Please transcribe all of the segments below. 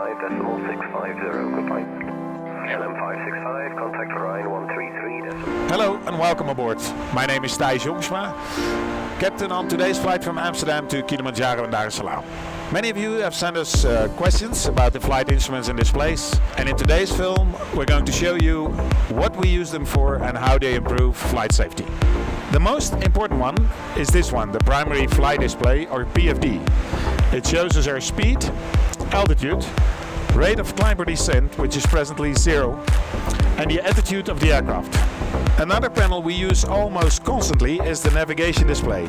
5.650, goodbye. KLM 565, contact Orion 133. Hello and welcome aboard. My name is Thijs Jongsma, captain on today's flight from Amsterdam to Kilimanjaro and Dar es Salaam. Many of you have sent us questions about the flight instruments and displays, and in today's film we're going to show you what we use them for and how they improve flight safety. The most important one is this one, the primary flight display, or PFD. It shows us our speed, altitude, rate of climb or descent, which is presently 0, and the attitude of the aircraft. Another panel we use almost constantly is the navigation display.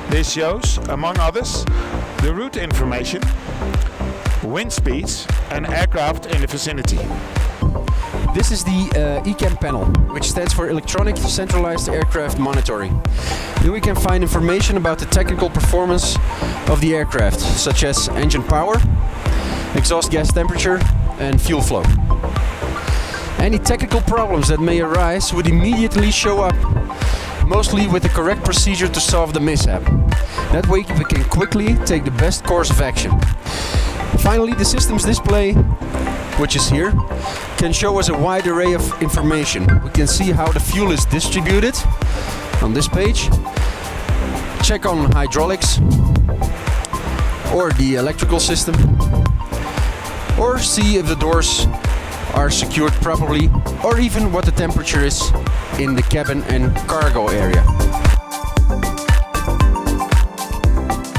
This shows, among others, the route information, wind speeds and aircraft in the vicinity. This is the ECAM panel, which stands for Electronic Centralized Aircraft Monitoring. Here we can find information about the technical performance of the aircraft, such as engine power, exhaust gas temperature and fuel flow. Any technical problems that may arise would immediately show up, mostly with the correct procedure to solve the mishap. That way we can quickly take the best course of action. Finally, the system's display, which is here, can show us a wide array of information. We can see how the fuel is distributed on this page, check on hydraulics or the electrical system, or see if the doors are secured properly, or even what the temperature is in the cabin and cargo area.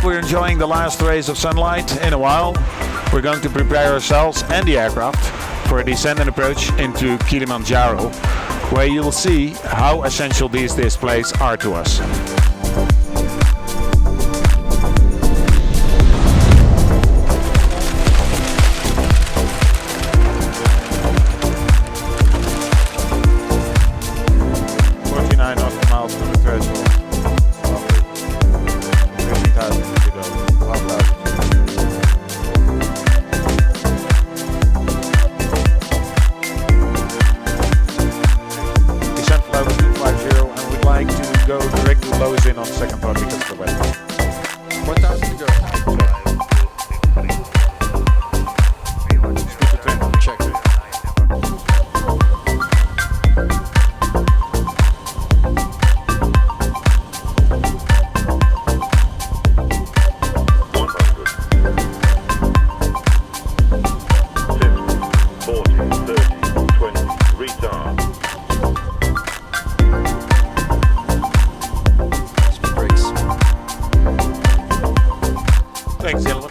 We're enjoying the last rays of sunlight. In a while we're going to prepare ourselves and the aircraft for a descent and approach into Kilimanjaro, where you'll see how essential these displays are to us. Miles from the threshold. 15,000 to go. 12,000. Descent flow is 250 and we'd like to go direct to lows in on the second part because of the weather. 1,000 to go. Scoot to 20. Check. Thanks, gentlemen.